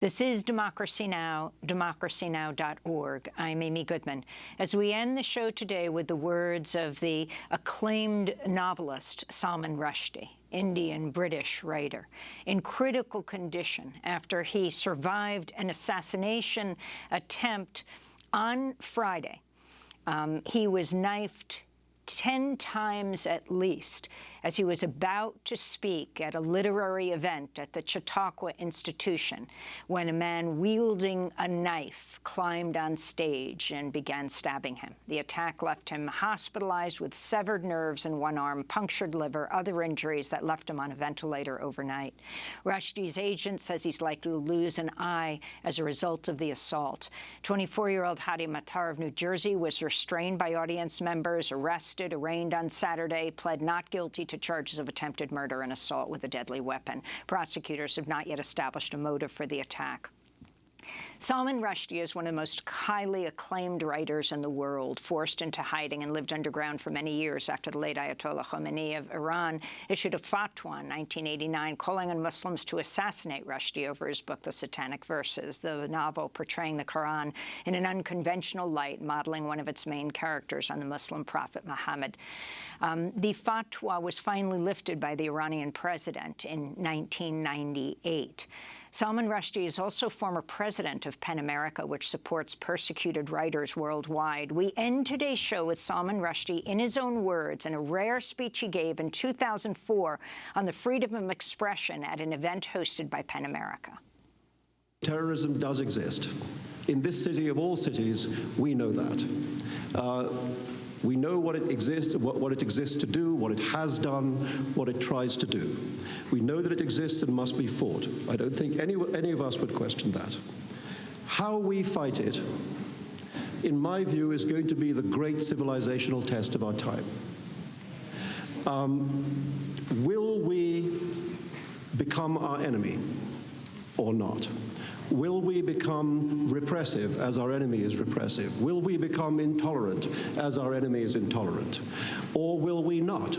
This is Democracy Now!, democracynow.org. I'm Amy Goodman. As we end the show today with the words of the acclaimed novelist Salman Rushdie, Indian-British writer, in critical condition after he survived an assassination attempt on Friday. He was knifed 10 times at least as he was about to speak at a literary event at the Chautauqua Institution when a man wielding a knife climbed on stage and began stabbing him. The attack left him hospitalized with severed nerves in one arm, punctured liver, other injuries that left him on a ventilator overnight. Rushdie's agent says he's likely to lose an eye as a result of the assault. 24-year-old Hadi Matar of New Jersey was restrained by audience members, arrested, arraigned on Saturday, pled not guilty to charges of attempted murder and assault with a deadly weapon. Prosecutors have not yet established a motive for the attack. Salman Rushdie is one of the most highly acclaimed writers in the world, forced into hiding and lived underground for many years after the late Ayatollah Khomeini of Iran issued a fatwa in 1989 calling on Muslims to assassinate Rushdie over his book, The Satanic Verses, the novel portraying the Quran in an unconventional light, modeling one of its main characters on the Muslim prophet Muhammad. The fatwa was finally lifted by the Iranian president in 1998. Salman Rushdie is also former president of PEN America, which supports persecuted writers worldwide. We end today's show with Salman Rushdie, in his own words, in a rare speech he gave in 2004 on the freedom of expression at an event hosted by PEN America. Terrorism does exist. In this city of all cities, we know that. We know what it exists to do, what it has done, what it tries to do. We know that it exists and must be fought. I don't think any of us would question that. How we fight it, in my view, is going to be the great civilizational test of our time. Will we become our enemy or not? Will we become repressive as our enemy is repressive? Will we become intolerant as our enemy is intolerant? Or will we not?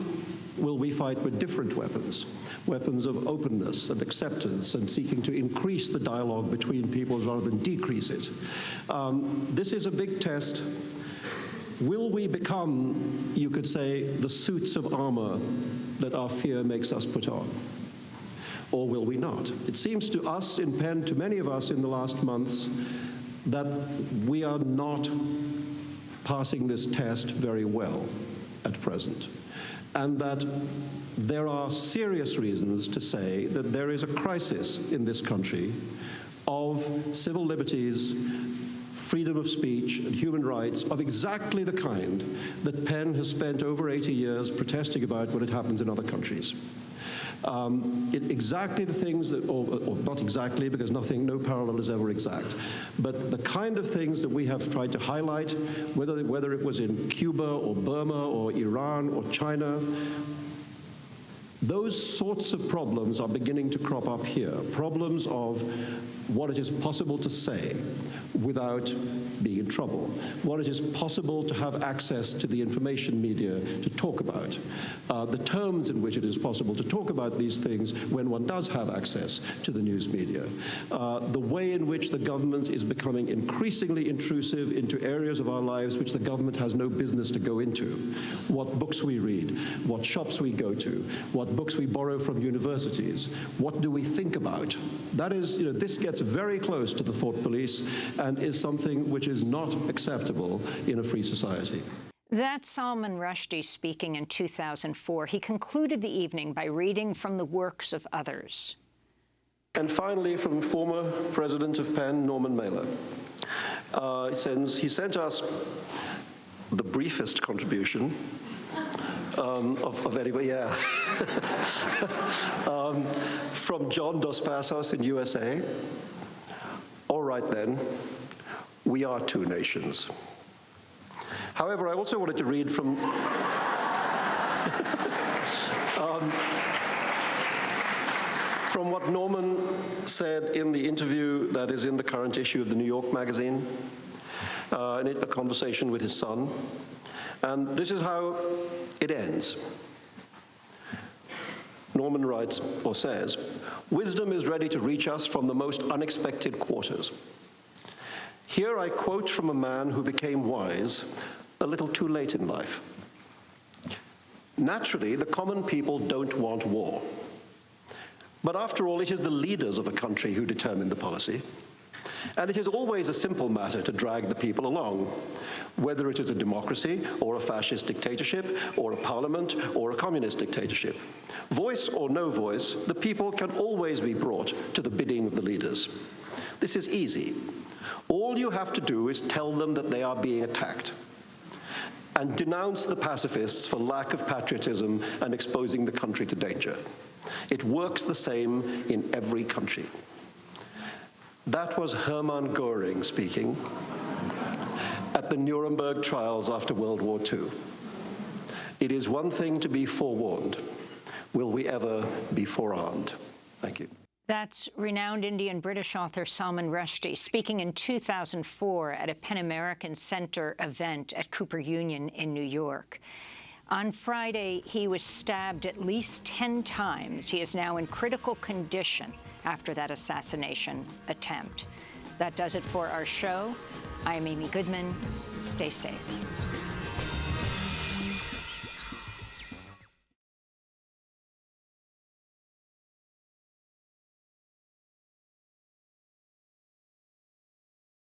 Will we fight with different weapons? Weapons of openness and acceptance and seeking to increase the dialogue between peoples rather than decrease it. This is a big test. Will we become, you could say, the suits of armor that our fear makes us put on? Or will we not? It seems to us in PEN, to many of us in the last months, that we are not passing this test very well at present, and that there are serious reasons to say that there is a crisis in this country of civil liberties, freedom of speech, and human rights of exactly the kind that PEN has spent over 80 years protesting about when it happens in other countries. Exactly the things that, or not exactly, because no parallel is ever exact, but the kind of things that we have tried to highlight, whether it was in Cuba or Burma or Iran or China, those sorts of problems are beginning to crop up here. Problems of what it is possible to say without being in trouble, what it is possible to have access to the information media to talk about, the terms in which it is possible to talk about these things when one does have access to the news media, the way in which the government is becoming increasingly intrusive into areas of our lives which the government has no business to go into, what books we read, what shops we go to, what books we borrow from universities, what do we think about. That is, this gets very close to the thought police and is something which is not acceptable in a free society. That's Salman Rushdie speaking in 2004. He concluded the evening by reading from the works of others. And finally, from former president of PEN, Norman Mailer. He sent us the briefest contribution of anybody, yeah. From John Dos Passos in USA. All right then, we are two nations. However, I also wanted to read from from what Norman said in the interview that is in the current issue of the New York magazine, in a conversation with his son. And this is how it ends. Norman writes, or says, "Wisdom is ready to reach us from the most unexpected quarters." Here I quote from a man who became wise a little too late in life. Naturally, the common people don't want war. But after all, it is the leaders of a country who determine the policy. And it is always a simple matter to drag the people along, whether it is a democracy or a fascist dictatorship or a parliament or a communist dictatorship. Voice or no voice, the people can always be brought to the bidding of the leaders. This is easy. All you have to do is tell them that they are being attacked and denounce the pacifists for lack of patriotism and exposing the country to danger. It works the same in every country. That was Hermann Göring speaking at the Nuremberg trials after World War II. It is one thing to be forewarned. Will we ever be forearmed? Thank you. That's renowned Indian-British author Salman Rushdie speaking in 2004 at a PEN American Center event at Cooper Union in New York. On Friday, he was stabbed at least 10 times. He is now in critical condition after that assassination attempt. That does it for our show. I'm Amy Goodman. Stay safe.